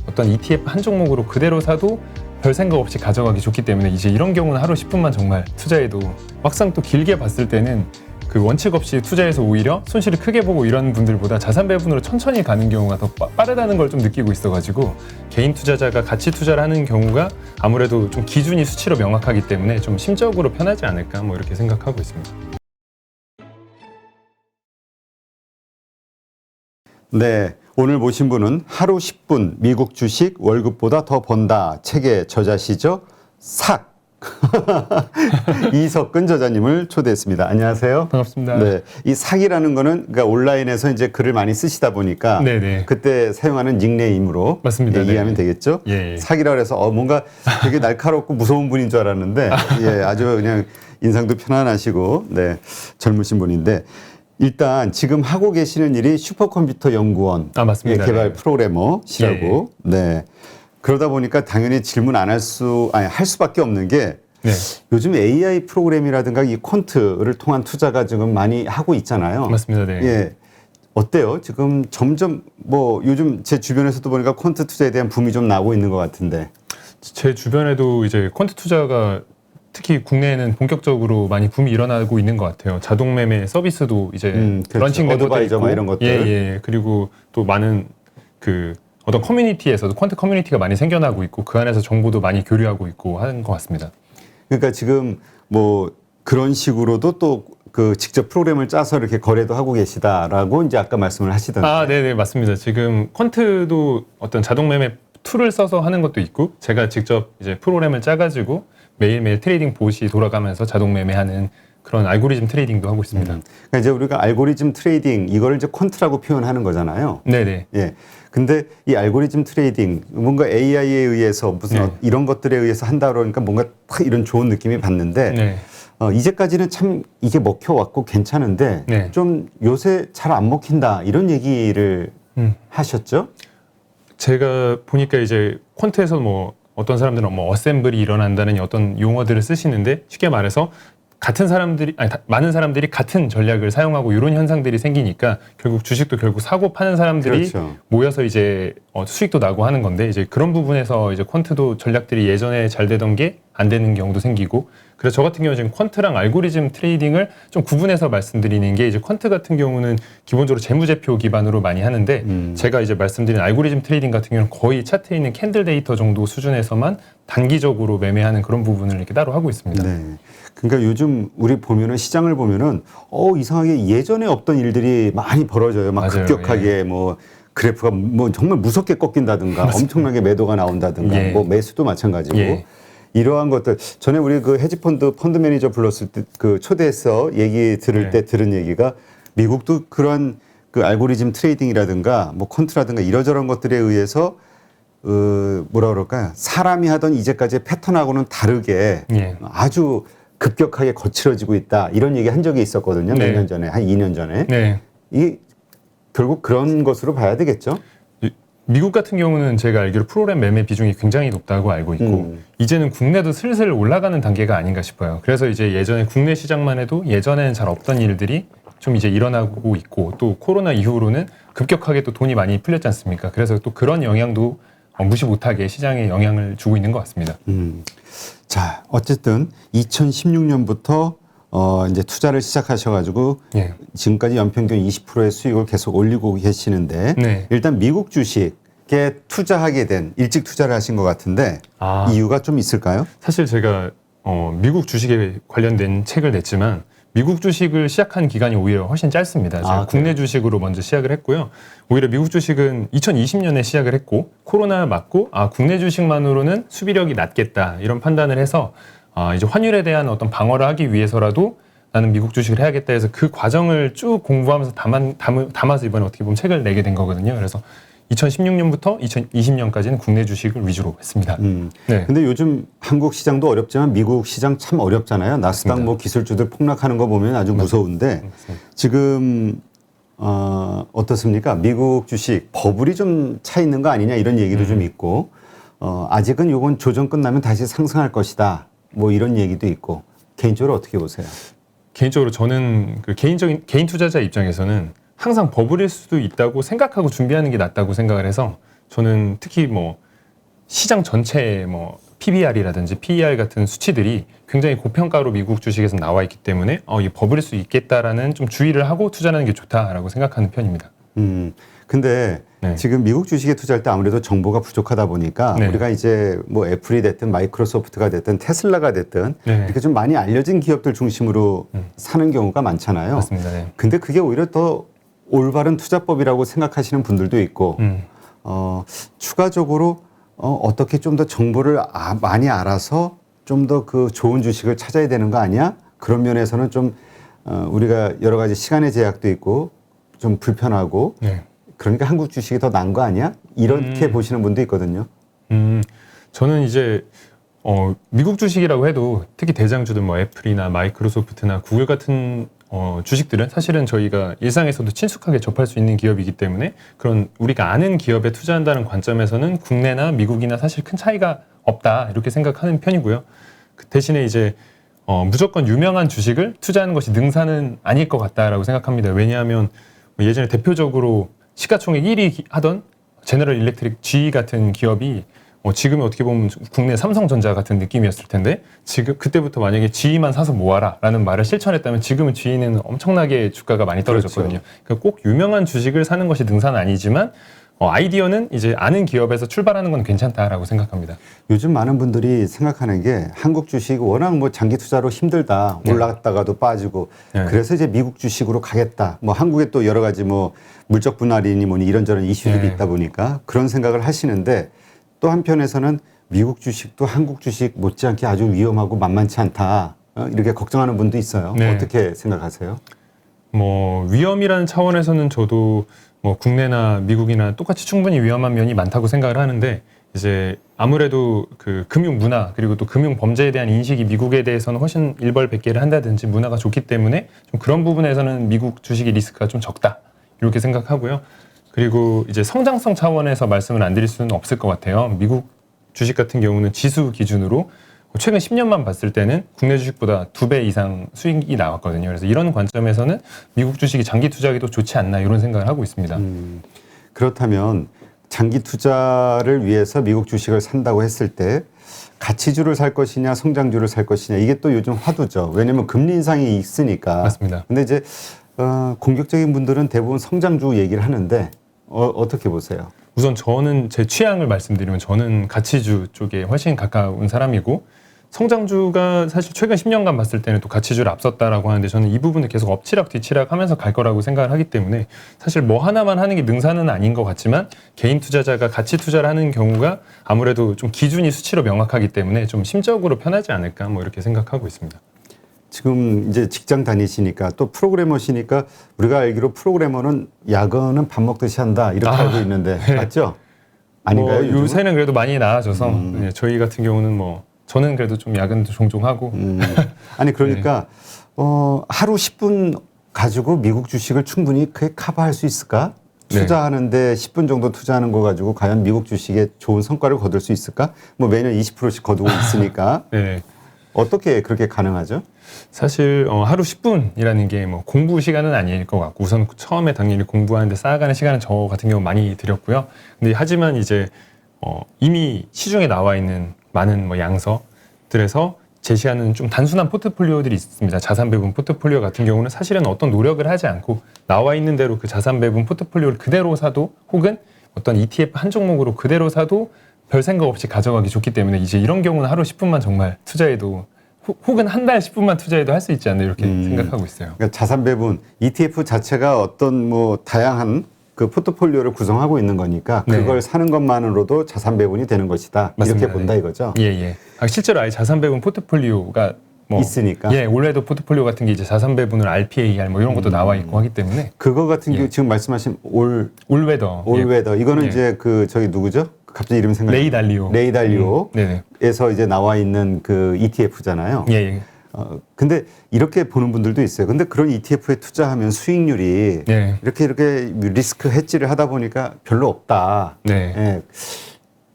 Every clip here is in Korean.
어떤 ETF 한 종목으로 그대로 사도 별 생각 없이 가져가기 좋기 때문에 이제 이런 경우는 하루 10분만 정말 투자해도 막상 또 길게 봤을 때는 그 원칙 없이 투자해서 오히려 손실을 크게 보고 이런 분들보다 자산 배분으로 천천히 가는 경우가 더 빠르다는 걸 좀 느끼고 있어가지고 개인 투자자가 가치 투자를 하는 경우가 아무래도 좀 기준이 수치로 명확하기 때문에 좀 심적으로 편하지 않을까 뭐 이렇게 생각하고 있습니다. 네, 오늘 모신 분은 하루 10분 미국 주식 월급보다 더 번다 책의 저자시죠. 삭 이석근 저자님을 초대했습니다. 안녕하세요. 반갑습니다. 네, 이 삭이라는 거는 그러니까 온라인에서 이제 글을 많이 쓰시다 보니까 네네. 그때 사용하는 닉네임으로 맞습니다. 얘기하면 네. 되겠죠. 예. 삭이라 그래서 뭔가 되게 날카롭고 무서운 분인 줄 알았는데 예, 아주 그냥 인상도 편안하시고 네, 젊으신 분인데. 일단 지금 하고 계시는 일이 슈퍼컴퓨터 연구원 맞습니다. 개발 네. 프로그래머시라고. 네. 그러다 보니까 당연히 질문 안 할 수밖에 없는 게 네. 요즘 AI 프로그램이라든가 이 퀀트를 통한 투자가 지금 많이 하고 있잖아요. 맞습니다. 네. 예. 어때요? 지금 점점 뭐 요즘 제 주변에서도 보니까 퀀트 투자에 대한 붐이 좀 나고 있는 것 같은데. 제 주변에도 이제 퀀트 투자가 특히 국내에는 본격적으로 많이 붐이 일어나고 있는 것 같아요. 자동 매매 서비스도 이제 그렇죠. 런칭된 것도 있고, 이런 것들. 예. 그리고 또 많은 그 어떤 커뮤니티에서도 퀀트 커뮤니티가 많이 생겨나고 있고 그 안에서 정보도 많이 교류하고 있고 하는 것 같습니다. 그러니까 지금 뭐 그런 식으로도 또 그 직접 프로그램을 짜서 이렇게 거래도 하고 계시다라고 이제 아까 말씀을 하시던데. 네네 맞습니다. 지금 퀀트도 어떤 자동 매매 툴을 써서 하는 것도 있고 제가 직접 이제 프로그램을 짜가지고 매일매일 트레이딩 봇이 돌아가면서 자동 매매하는 그런 알고리즘 트레이딩도 하고 있습니다. 그러니까 이제 우리가 알고리즘 트레이딩 이거를 이제 퀀트라고 표현하는 거잖아요. 네네. 예. 근데 이 알고리즘 트레이딩 뭔가 AI에 의해서 무슨 이런 것들에 의해서 한다 그러니까 뭔가 탁 이런 좋은 느낌이 받는데 네. 이제까지는 참 이게 먹혀왔고 괜찮은데 네. 좀 요새 잘 안 먹힌다 이런 얘기를 하셨죠? 제가 보니까 이제 퀀트에서 뭐 어떤 사람들은 뭐 어셈블이 일어난다는 어떤 용어들을 쓰시는데 쉽게 말해서 많은 사람들이 같은 전략을 사용하고 이런 현상들이 생기니까 결국 주식도 결국 사고 파는 사람들이 그렇죠. 모여서 이제 수익도 나고 하는 건데 이제 그런 부분에서 이제 퀀트도 전략들이 예전에 잘 되던 게 안 되는 경우도 생기고 그래서 저 같은 경우는 지금 퀀트랑 알고리즘 트레이딩을 좀 구분해서 말씀드리는 게 이제 퀀트 같은 경우는 기본적으로 재무제표 기반으로 많이 하는데 제가 이제 말씀드린 알고리즘 트레이딩 같은 경우는 거의 차트에 있는 캔들 데이터 정도 수준에서만 단기적으로 매매하는 그런 부분을 이렇게 따로 하고 있습니다. 네. 그러니까 요즘 우리 보면은 시장을 보면은 이상하게 예전에 없던 일들이 많이 벌어져요. 막 맞아요. 급격하게 예. 뭐 그래프가 뭐 정말 무섭게 꺾인다든가 엄청나게 매도가 나온다든가 예. 뭐 매수도 마찬가지고 예. 이러한 것들 전에 우리 그 헤지펀드 펀드 매니저 불렀을 때 그 초대해서 얘기 들을 때 들은 얘기가 미국도 그러한 그 알고리즘 트레이딩이라든가 뭐 퀀트라든가 이러저런 것들에 의해서 뭐라 그럴까요? 사람이 하던 이제까지의 패턴하고는 다르게 아주 급격하게 거칠어지고 있다 이런 얘기 한 적이 있었거든요. 몇 년 전에 한 2년 전에. 이게 결국 그런 것으로 봐야 되겠죠. 미국 같은 경우는 제가 알기로 프로그램 매매 비중이 굉장히 높다고 알고 있고 이제는 국내도 슬슬 올라가는 단계가 아닌가 싶어요. 그래서 이제 예전에 국내 시장만 해도 예전에는 잘 없던 일들이 좀 이제 일어나고 있고 또 코로나 이후로는 급격하게 또 돈이 많이 풀렸지 않습니까? 그래서 또 그런 영향도 무시 못하게 시장에 영향을 주고 있는 것 같습니다. 자, 어쨌든 2016년부터 이제 투자를 시작하셔가지고 지금까지 연평균 20%의 수익을 계속 올리고 계시는데 일단 미국 주식에 투자하게 된 일찍 투자를 하신 것 같은데 이유가 좀 있을까요? 사실 제가 미국 주식에 관련된 책을 냈지만 미국 주식을 시작한 기간이 오히려 훨씬 짧습니다. 제가 국내 주식으로 먼저 시작을 했고요. 오히려 미국 주식은 2020년에 시작을 했고 코로나 맞고 국내 주식만으로는 수비력이 낮겠다 이런 판단을 해서 이제 환율에 대한 어떤 방어를 하기 위해서라도 나는 미국 주식을 해야겠다 해서 그 과정을 쭉 공부하면서 담아서 이번에 어떻게 보면 책을 내게 된 거거든요. 그래서 2016년부터 2020년까지는 국내 주식을 위주로 했습니다. 근데 요즘 한국 시장도 어렵지만 미국 시장 참 어렵잖아요. 나스닥 뭐 기술주들 폭락하는 거 보면 아주 무서운데 지금 어떻습니까? 미국 주식 버블이 좀 차 있는 거 아니냐 이런 얘기도 좀 있고 아직은 요건 조정 끝나면 다시 상승할 것이다. 뭐 이런 얘기도 있고 개인적으로 어떻게 보세요? 개인적으로 저는 그 개인 투자자 입장에서는 항상 버블일 수도 있다고 생각하고 준비하는 게 낫다고 생각을 해서 저는 특히 뭐 시장 전체의 뭐 PBR이라든지 PER 같은 수치들이 굉장히 고평가로 미국 주식에서 나와 있기 때문에 이 버블일 수 있겠다라는 좀 주의를 하고 투자하는 게 좋다라고 생각하는 편입니다. 근데 네. 지금 미국 주식에 투자할 때 아무래도 정보가 부족하다 보니까 네. 우리가 이제 뭐 애플이 됐든 마이크로소프트가 됐든 테슬라가 됐든 네. 이렇게 좀 많이 알려진 기업들 중심으로 사는 경우가 많잖아요. 맞습니다. 네. 근데 그게 오히려 더 올바른 투자법이라고 생각하시는 분들도 있고 추가적으로 어떻게 좀 더 정보를 많이 알아서 좀 더 그 좋은 주식을 찾아야 되는 거 아니야? 그런 면에서는 좀 우리가 여러 가지 시간의 제약도 있고 좀 불편하고 네. 그러니까 한국 주식이 더 나은 거 아니야? 이렇게 보시는 분도 있거든요. 저는 이제 미국 주식이라고 해도 특히 대장주들 뭐 애플이나 마이크로소프트나 구글 같은 주식들은 사실은 저희가 일상에서도 친숙하게 접할 수 있는 기업이기 때문에 그런 우리가 아는 기업에 투자한다는 관점에서는 국내나 미국이나 사실 큰 차이가 없다 이렇게 생각하는 편이고요. 그 대신에 이제 무조건 유명한 주식을 투자하는 것이 능사는 아닐 것 같다라고 생각합니다. 왜냐하면 예전에 대표적으로 시가총액 1위 하던 제너럴 일렉트릭 GE 같은 기업이 지금은 어떻게 보면 국내 삼성전자 같은 느낌이었을 텐데 지금 그때부터 만약에 GE만 사서 모아라라는 말을 실천했다면 지금은 GE는 엄청나게 주가가 많이 떨어졌거든요. 그렇죠. 그러니까 꼭 유명한 주식을 사는 것이 능사는 아니지만 아이디어는 이제 아는 기업에서 출발하는 건 괜찮다라고 생각합니다. 요즘 많은 분들이 생각하는 게 한국 주식 워낙 뭐 장기 투자로 힘들다. 네. 올라갔다가도 빠지고. 네. 그래서 이제 미국 주식으로 가겠다. 뭐 한국에 또 여러 가지 뭐 물적 분할이니 뭐니 이런저런 이슈들이 네. 있다 보니까 그런 생각을 하시는데 또 한편에서는 미국 주식도 한국 주식 못지않게 아주 위험하고 만만치 않다. 이렇게 걱정하는 분도 있어요. 네. 어떻게 생각하세요? 뭐 위험이라는 차원에서는 저도 뭐 국내나 미국이나 똑같이 충분히 위험한 면이 많다고 생각을 하는데 이제 아무래도 그 금융 문화 그리고 또 금융 범죄에 대한 인식이 미국에 대해서는 훨씬 일벌백계를 한다든지 문화가 좋기 때문에 좀 그런 부분에서는 미국 주식의 리스크가 좀 적다 이렇게 생각하고요. 그리고 이제 성장성 차원에서 말씀을 안 드릴 수는 없을 것 같아요. 미국 주식 같은 경우는 지수 기준으로 최근 10년만 봤을 때는 국내 주식보다 2배 이상 수익이 나왔거든요. 그래서 이런 관점에서는 미국 주식이 장기 투자하기도 좋지 않나 이런 생각을 하고 있습니다. 그렇다면 장기 투자를 위해서 미국 주식을 산다고 했을 때 가치주를 살 것이냐 성장주를 살 것이냐 이게 또 요즘 화두죠. 왜냐하면 금리 인상이 있으니까. 맞습니다. 근데 이제 공격적인 분들은 대부분 성장주 얘기를 하는데 어떻게 보세요? 우선 저는 제 취향을 말씀드리면 저는 가치주 쪽에 훨씬 가까운 사람이고 성장주가 사실 최근 10년간 봤을 때는 또 가치주를 앞섰다라고 하는데 저는 이 부분을 계속 엎치락 뒤치락 하면서 갈 거라고 생각을 하기 때문에 사실 뭐 하나만 하는 게 능사는 아닌 것 같지만 개인 투자자가 가치 투자를 하는 경우가 아무래도 좀 기준이 수치로 명확하기 때문에 좀 심적으로 편하지 않을까 뭐 이렇게 생각하고 있습니다. 지금 이제 직장 다니시니까 또 프로그래머시니까 우리가 알기로 프로그래머는 야근은 밥 먹듯이 한다 이렇게 알고 있는데 맞죠? 아닌가요? 뭐 요즘은? 요새는 그래도 많이 나아져서 네, 저희 같은 경우는 뭐 저는 그래도 좀 야근도 종종 하고 아니 그러니까 하루 10분 가지고 미국 주식을 충분히 그게 커버할 수 있을까? 네. 투자하는데 10분 정도 투자하는 거 가지고 과연 미국 주식에 좋은 성과를 거둘 수 있을까? 뭐 매년 20%씩 거두고 있으니까 네. 어떻게 그렇게 가능하죠? 사실 하루 10분이라는 게 뭐 공부 시간은 아닐 것 같고 우선 처음에 당연히 공부하는데 쌓아가는 시간은 저 같은 경우 많이 들였고요. 근데 하지만 이제 이미 시중에 나와 있는 많은 뭐 양서들에서 제시하는 좀 단순한 포트폴리오들이 있습니다. 자산 배분 포트폴리오 같은 경우는 사실은 어떤 노력을 하지 않고 나와 있는 대로 그 자산 배분 포트폴리오를 그대로 사도 혹은 어떤 ETF 한 종목으로 그대로 사도 별 생각 없이 가져가기 좋기 때문에 이제 이런 경우는 하루 10분만 정말 투자해도 혹은 한 달 10분만 투자해도 할 수 있지 않나 이렇게 생각하고 있어요. 그러니까 자산 배분 ETF 자체가 어떤 뭐 다양한 그 포트폴리오를 구성하고 있는 거니까 네. 그걸 사는 것만으로도 자산 배분이 되는 것이다. 맞습니다. 이렇게 본다 네. 이거죠. 예. 실제로 아예 자산 배분 포트폴리오가 뭐 있으니까. 예, 올해도 포트폴리오 같은 게 이제 자산 배분을 RPAR 뭐 이런 것도 나와 있고 하기 때문에 그거 같은 경우 예. 지금 말씀하신 올웨더 올웨더 이거는 예. 이제 그 저기 누구죠? 갑자기 이름 생각이 레이 달리오. 네네. 에서 이제 나와 있는 그 ETF잖아요. 예. 근데 이렇게 보는 분들도 있어요. 근데 그런 ETF에 투자하면 수익률이 예. 이렇게 리스크 헤지를 하다 보니까 별로 없다. 네. 예.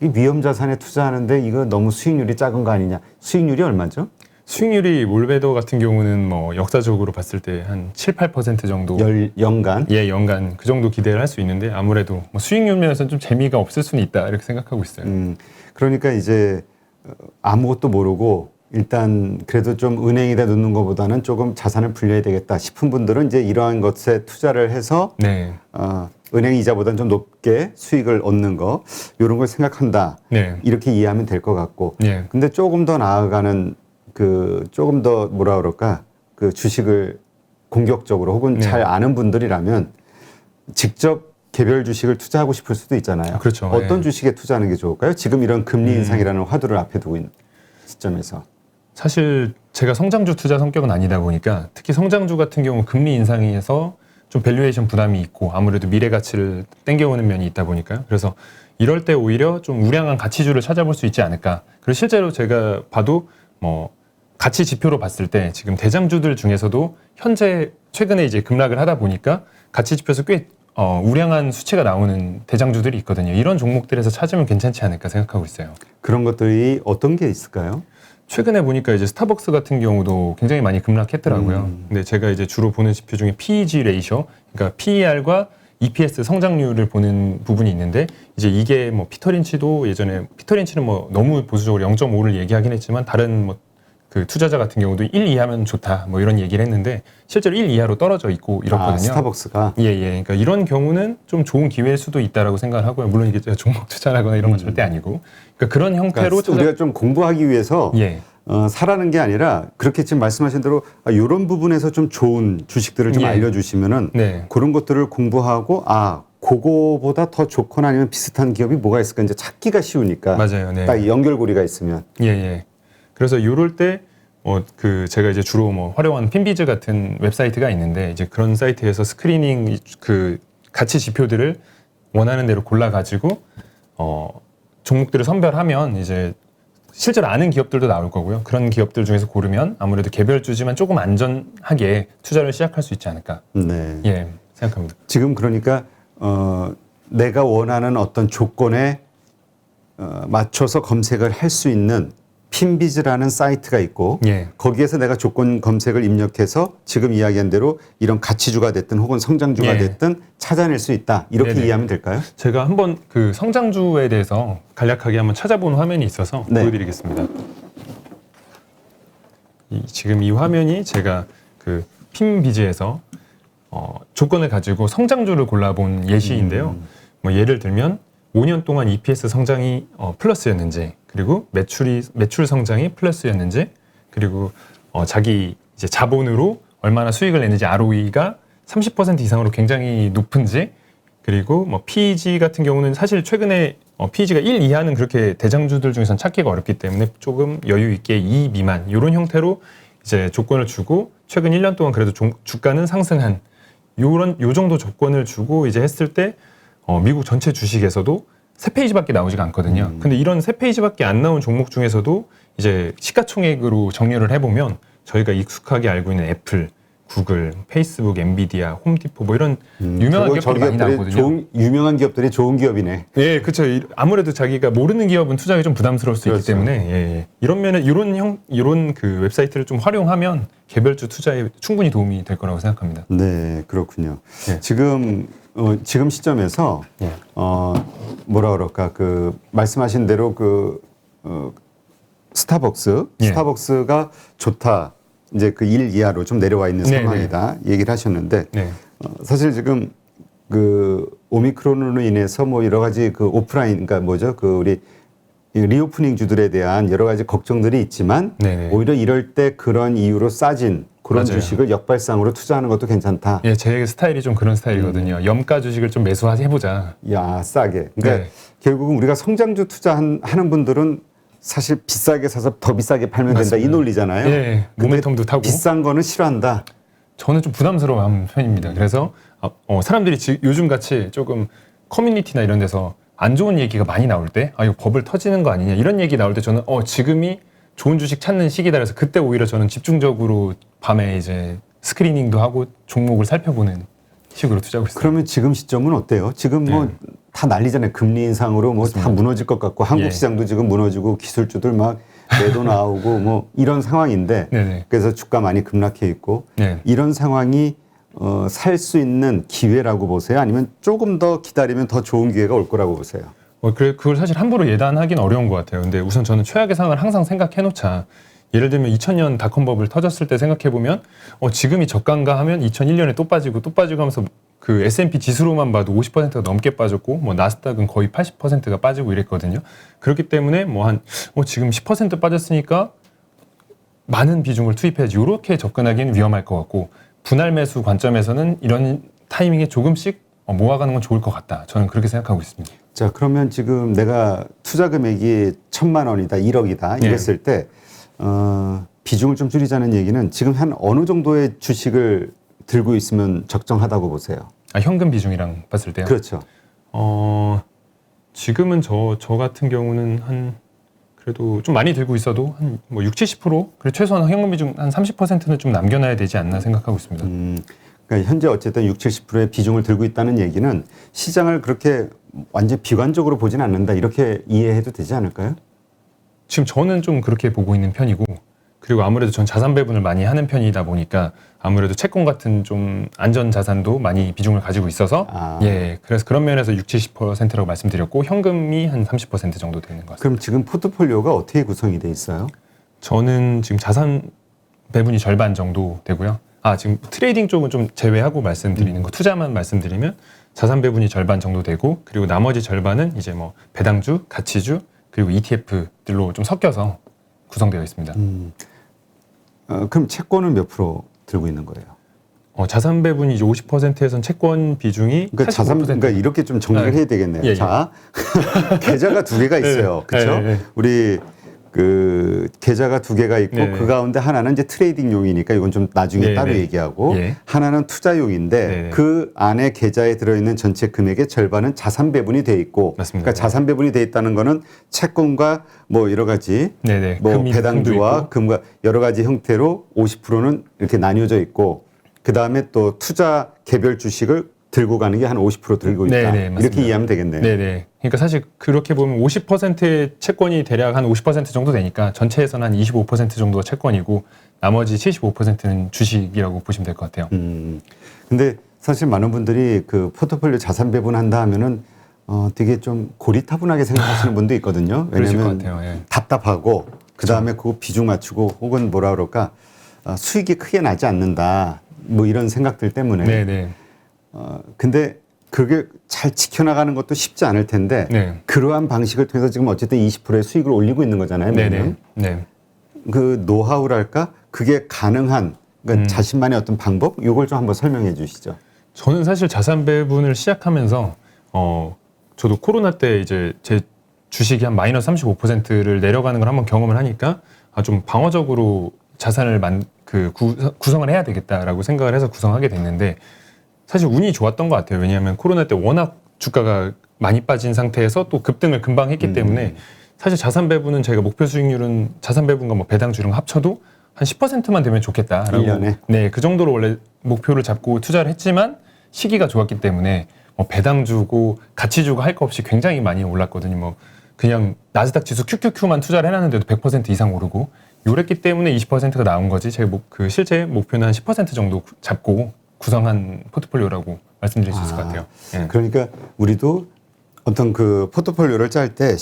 이 위험 자산에 투자하는데 이거 너무 수익률이 작은 거 아니냐? 수익률이 얼마죠? 수익률이 몰베더 같은 경우는 뭐 역사적으로 봤을 때 한 7, 8% 정도 연간? 예, 연간 그 정도 기대를 할 수 있는데 아무래도 뭐 수익률 면에서는 좀 재미가 없을 수는 있다 이렇게 생각하고 있어요. 그러니까 이제 아무것도 모르고 일단 그래도 좀 은행에다 넣는 것보다는 조금 자산을 불려야 되겠다 싶은 분들은 이제 이러한 것에 투자를 해서 네. 은행 이자보다는 좀 높게 수익을 얻는 거 이런 걸 생각한다. 네. 이렇게 이해하면 될 것 같고. 예. 근데 조금 더 나아가는 조금 더 뭐라 그럴까 그 주식을 공격적으로 혹은 네. 잘 아는 분들이라면 직접 개별 주식을 투자하고 싶을 수도 있잖아요. 그렇죠. 어떤 예. 주식에 투자하는 게 좋을까요? 지금 이런 금리 인상이라는 화두를 앞에 두고 있는 시점에서. 사실 제가 성장주 투자 성격은 아니다 보니까 특히 성장주 같은 경우 금리 인상에서 좀 밸류에이션 부담이 있고 아무래도 미래 가치를 땡겨오는 면이 있다 보니까요. 그래서 이럴 때 오히려 좀 우량한 가치주를 찾아볼 수 있지 않을까. 그리고 실제로 제가 봐도 뭐 가치 지표로 봤을 때 지금 대장주들 중에서도 현재 최근에 이제 급락을 하다 보니까 가치 지표에서 꽤 우량한 수치가 나오는 대장주들이 있거든요. 이런 종목들에서 찾으면 괜찮지 않을까 생각하고 있어요. 그런 것들이 어떤 게 있을까요? 최근에 보니까 이제 스타벅스 같은 경우도 굉장히 많이 급락했더라고요. 근데 제가 이제 주로 보는 지표 중에 PEG 레이셔, 그러니까 PER과 EPS 성장률을 보는 부분이 있는데 이제 이게 뭐 피터린치도 예전에 피터린치는 뭐 너무 보수적으로 0.5를 얘기하긴 했지만 다른 뭐 그 투자자 같은 경우도 1 이하면 좋다 뭐 이런 얘기를 했는데 실제로 1 이하로 떨어져 있고 이렇거든요. 스타벅스가. 예. 그러니까 이런 경우는 좀 좋은 기회일 수도 있다라고 생각을 하고요. 물론 이게 제가 종목 투자라거나 이런 건 절대 아니고. 그러니까 그런 형태로 그러니까 우리가 좀 공부하기 위해서 예. 사라는 게 아니라 그렇게 지금 말씀하신 대로 이런 부분에서 좀 좋은 주식들을 좀 예. 알려주시면은 네. 그런 것들을 공부하고 그거보다 더 좋거나 아니면 비슷한 기업이 뭐가 있을까 이제 찾기가 쉬우니까. 맞아요. 네. 딱 연결고리가 있으면. 예. 그래서 요럴 때 그 제가 이제 주로 뭐 활용하는 핀비즈 같은 웹사이트가 있는데 이제 그런 사이트에서 스크리닝 그 가치 지표들을 원하는 대로 골라 가지고 종목들을 선별하면 이제 실제로 아는 기업들도 나올 거고요. 그런 기업들 중에서 고르면 아무래도 개별주지만 조금 안전하게 투자를 시작할 수 있지 않을까. 네. 예, 생각합니다. 지금 그러니까 내가 원하는 어떤 조건에 맞춰서 검색을 할 수 있는 핀비즈라는 사이트가 있고 예. 거기에서 내가 조건 검색을 입력해서 지금 이야기한 대로 이런 가치주가 됐든 혹은 성장주가 예. 됐든 찾아낼 수 있다. 이렇게 네네. 이해하면 될까요? 제가 한번 그 성장주에 대해서 간략하게 한번 찾아본 화면이 있어서 네. 보여드리겠습니다. 지금 이 화면이 제가 그 핀비즈에서 조건을 가지고 성장주를 골라본 예시인데요. 뭐 예를 들면 5년 동안 EPS 성장이 플러스였는지, 그리고 매출 성장이 플러스였는지, 그리고 자기 이제 자본으로 얼마나 수익을 내는지 ROE가 30% 이상으로 굉장히 높은지, 그리고 뭐 PEG 같은 경우는 사실 최근에 PEG가 1 이하는 그렇게 대장주들 중에서는 찾기가 어렵기 때문에 조금 여유 있게 2 미만 이런 형태로 이제 조건을 주고 최근 1년 동안 그래도 주가는 상승한 요 정도 조건을 주고 이제 했을 때 미국 전체 주식에서도 3페이지밖에 나오지가 않거든요. 근데 이런 3페이지밖에 안 나온 종목 중에서도 이제 시가총액으로 정렬을 해보면 저희가 익숙하게 알고 있는 애플, 구글, 페이스북, 엔비디아, 홈디포 뭐 이런 유명한 기업들이 많이 나오거든요. 유명한 기업들이 좋은 기업이네. 예, 그렇죠. 아무래도 자기가 모르는 기업은 투자하기 좀 부담스러울 수 있기 그렇죠. 때문에 예. 이런 면에 이런 그 웹사이트를 좀 활용하면 개별주 투자에 충분히 도움이 될 거라고 생각합니다. 네, 그렇군요. 예. 지금 시점에서 예. 뭐라 그럴까 그 말씀하신 대로 스타벅스가 좋다. 이제 그 1 이하로 좀 내려와 있는 네네. 상황이다. 얘기를 하셨는데 네. 사실 지금 그 오미크론으로 인해서 뭐 여러 가지 그 오프라인 그러니까 뭐죠? 그 우리 리오프닝 주들에 대한 여러 가지 걱정들이 있지만 네네. 오히려 이럴 때 그런 이유로 싸진 그런 맞아요. 주식을 역발상으로 투자하는 것도 괜찮다. 예, 제 스타일이 좀 그런 스타일이거든요. 염가 주식을 좀 매수해보자. 야, 싸게. 그러니까 네. 결국은 우리가 성장주 투자하는 분들은 사실 비싸게 사서 더 비싸게 팔면 된다 이 맞습니다. 논리잖아요. 예, 근데 모멘텀도 타고. 비싼 거는 싫어한다. 저는 좀 부담스러워하는 편입니다. 그래서 사람들이 요즘 같이 조금 커뮤니티나 이런 데서 안 좋은 얘기가 많이 나올 때, 이거 버블 터지는 거 아니냐 이런 얘기 나올 때 저는 지금이 좋은 주식 찾는 시기다 그래서 그때 오히려 저는 집중적으로 밤에 이제 스크리닝도 하고 종목을 살펴보는 식으로 투자하고 있습니다. 그러면 지금 시점은 어때요? 지금 뭐 다 난리잖아요. 금리 인상으로 뭐 다 무너질 것 같고 한국 시장도 지금 무너지고 기술주들 막 매도 나오고 뭐 이런 상황인데 네네. 그래서 주가 많이 급락해 있고 네. 이런 상황이 살 수 있는 기회라고 보세요? 아니면 조금 더 기다리면 더 좋은 기회가 올 거라고 보세요? 그걸 사실 함부로 예단하기는 어려운 것 같아요. 근데 우선 저는 최악의 상황을 항상 생각해 놓자. 예를 들면 2000년 닷컴 버블 터졌을 때 생각해 보면 지금이 저가인가 하면 2001년에 또 빠지고 하면서 그 S&P 지수로만 봐도 50%가 넘게 빠졌고 뭐 나스닥은 거의 80%가 빠지고 이랬거든요. 그렇기 때문에 지금 10% 빠졌으니까 많은 비중을 투입해야지 이렇게 접근하기는 위험할 것 같고 분할 매수 관점에서는 이런 타이밍에 조금씩 모아가는 건 좋을 것 같다. 저는 그렇게 생각하고 있습니다. 자, 그러면 지금 내가 투자 금액이 1,000만 원이다, 1억이다 이랬을 때 비중을 좀 줄이자는 얘기는 지금 한 어느 정도의 주식을 들고 있으면 적정하다고 보세요? 현금 비중이랑 봤을 때요? 그렇죠. 지금은 저 같은 경우는 그래도 좀 많이 들고 있어도 한 60-70%? 그리고 최소한 현금 비중 한 30%는 좀 남겨놔야 되지 않나 생각하고 있습니다. 그러니까 현재 어쨌든 60-70%의 비중을 들고 있다는 얘기는 시장을 그렇게 완전 비관적으로 보진 않는다 이렇게 이해해도 되지 않을까요? 지금 저는 좀 그렇게 보고 있는 편이고 그리고 아무래도 전 자산 배분을 많이 하는 편이다 보니까 아무래도 채권 같은 좀 안전 자산도 많이 비중을 가지고 있어서 그래서 그런 면에서 60-70%라고 말씀드렸고 현금이 한 30% 정도 되는 것 같습니다. 그럼 지금 포트폴리오가 어떻게 구성이 돼 있어요? 저는 지금 자산 배분이 절반 정도 되고요. 지금 트레이딩 쪽은 좀 제외하고 말씀드리는 거 투자만 말씀드리면 자산 배분이 절반 정도 되고 그리고 나머지 절반은 이제 뭐 배당주, 가치주 그리고 ETF들로 좀 섞여서 구성되어 있습니다. 그럼 채권은 몇 프로 들고 있는 거예요? 자산 배분이 이제 50%에선 채권 비중이 그러니까 85%. 그러니까 이렇게 좀 정리를 해야 되겠네요. 자, 계좌가 두 개가 있어요. 그렇죠? 우리 그 계좌가 두 개가 있고 그 가운데 하나는 이제 트레이딩용이니까 이건 좀 나중에 따로 얘기하고 하나는 투자용인데 그 안에 계좌에 들어있는 전체 금액의 절반은 자산 배분이 돼 있고 맞습니다. 그러니까 자산 배분이 돼 있다는 거는 채권과 뭐 여러 가지 뭐 배당주와 금과 여러 가지 형태로 50%는 이렇게 나뉘어져 있고 그 다음에 또 투자 개별 주식을 들고 가는 게 한 50% 들고 있다. 이렇게 이해하면 되겠네요. 네네. 그러니까 사실 그렇게 보면 50%의 채권이 대략 한 50% 정도 되니까 전체에서는 한 25% 정도가 채권이고 나머지 75%는 주식이라고 보시면 될 것 같아요. 근데 사실 많은 분들이 그 포트폴리오 자산 배분한다 하면은 되게 좀 고리타분하게 생각하시는 분도 있거든요. 왜냐하면 답답하고 그 다음에 그거 비중 맞추고 혹은 뭐라 그럴까 수익이 크게 나지 않는다. 뭐 이런 생각들 때문에. 네네. 근데 그게 잘 지켜나가는 것도 쉽지 않을 텐데 그러한 방식을 통해서 지금 어쨌든 20%의 수익을 올리고 있는 거잖아요. 매년. 그 노하우랄까 그게 가능한 그러니까 자신만의 어떤 방법 이걸 좀 한번 설명해 주시죠. 저는 사실 자산 배분을 시작하면서 저도 코로나 때 이제 제 주식이 한 마이너스 35%를 내려가는 걸 한번 경험을 하니까 좀 방어적으로 자산을 구성을 해야 되겠다라고 생각을 해서 구성하게 됐는데 사실 운이 좋았던 것 같아요. 왜냐하면 코로나 때 워낙 주가가 많이 빠진 상태에서 또 급등을 금방 했기 때문에 사실 자산 배분은 저희가 목표 수익률은 자산 배분과 뭐 배당주랑 합쳐도 한 10%만 되면 좋겠다라고 1년에? 그 정도로 원래 목표를 잡고 투자를 했지만 시기가 좋았기 때문에 배당주고 가치주고 할 거 없이 굉장히 많이 올랐거든요. 뭐 그냥 나스닥 지수 QQQ만 투자를 해놨는데도 100% 이상 오르고 요랬기 때문에 20%가 나온 거지. 제가 실제 목표는 한 10% 정도 잡고 구성한 포트폴리오라고 말씀드릴 수 있을 것 같아요. 그러니까 우리도 어떤 그 포트폴리오를 짤 때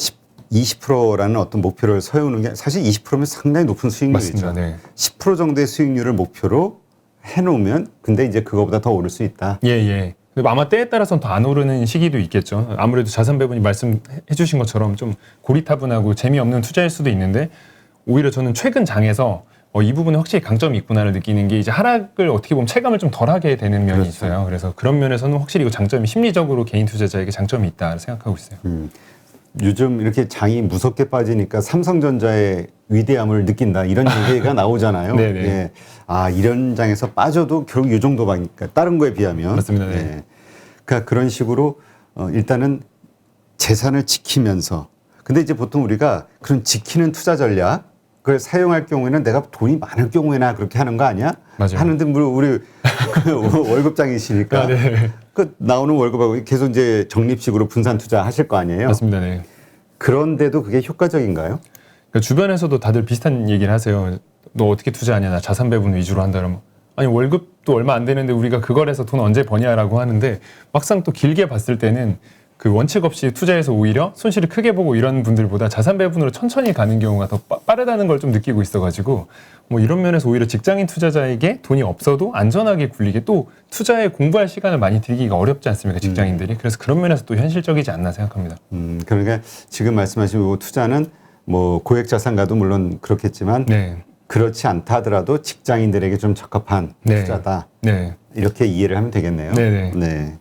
20%라는 어떤 목표를 세우는 게 사실 20%면 상당히 높은 수익률이죠. 10% 정도의 수익률을 목표로 해놓으면 근데 이제 그거보다 더 오를 수 있다. 근데 아마 때에 따라서는 더 안 오르는 시기도 있겠죠. 아무래도 자산 배분이 말씀해 주신 것처럼 좀 고리타분하고 재미없는 투자일 수도 있는데 오히려 저는 최근 장에서 이 부분에 확실히 강점이 있구나를 느끼는 게 이제 하락을 어떻게 보면 체감을 좀 덜하게 되는 면이 있어요. 그래서 그런 면에서는 확실히 이 장점이 심리적으로 개인 투자자에게 장점이 있다 생각하고 있어요. 요즘 이렇게 장이 무섭게 빠지니까 삼성전자의 위대함을 느낀다 이런 얘기가 나오잖아요. 이런 장에서 빠져도 결국 이 정도밖에 다른 거에 비하면. 맞습니다. 그러니까 그런 식으로 일단은 재산을 지키면서 근데 이제 보통 우리가 그런 지키는 투자 전략 그걸 사용할 경우에는 내가 돈이 많을 경우에나 그렇게 하는 거 아니야? 맞아요. 하는데 우리 월급장이시니까 아, 네. 그 나오는 월급하고 계속 이제 적립식으로 분산 투자하실 거 아니에요? 맞습니다. 네. 그런데도 그게 효과적인가요? 그러니까 주변에서도 다들 비슷한 얘기를 하세요. 너 어떻게 투자하냐? 나 자산 배분 위주로 한다 그러면 아니 월급도 얼마 안 되는데 우리가 그걸 해서 돈 언제 버냐라고 하는데 막상 또 길게 봤을 때는 그 원칙 없이 투자해서 오히려 손실을 크게 보고 이런 분들보다 자산 배분으로 천천히 가는 경우가 더 빠르다는 걸 좀 느끼고 있어가지고 뭐 이런 면에서 오히려 직장인 투자자에게 돈이 없어도 안전하게 굴리게 또 투자에 공부할 시간을 많이 들이기가 어렵지 않습니까 직장인들이. 그래서 그런 면에서 또 현실적이지 않나 생각합니다. 그러니까 지금 말씀하신 요 투자는 뭐 고액 자산가도 물론 그렇겠지만 네. 그렇지 않다 하더라도 직장인들에게 좀 적합한 네. 투자다. 네. 이렇게 이해를 하면 되겠네요. 네네. 네.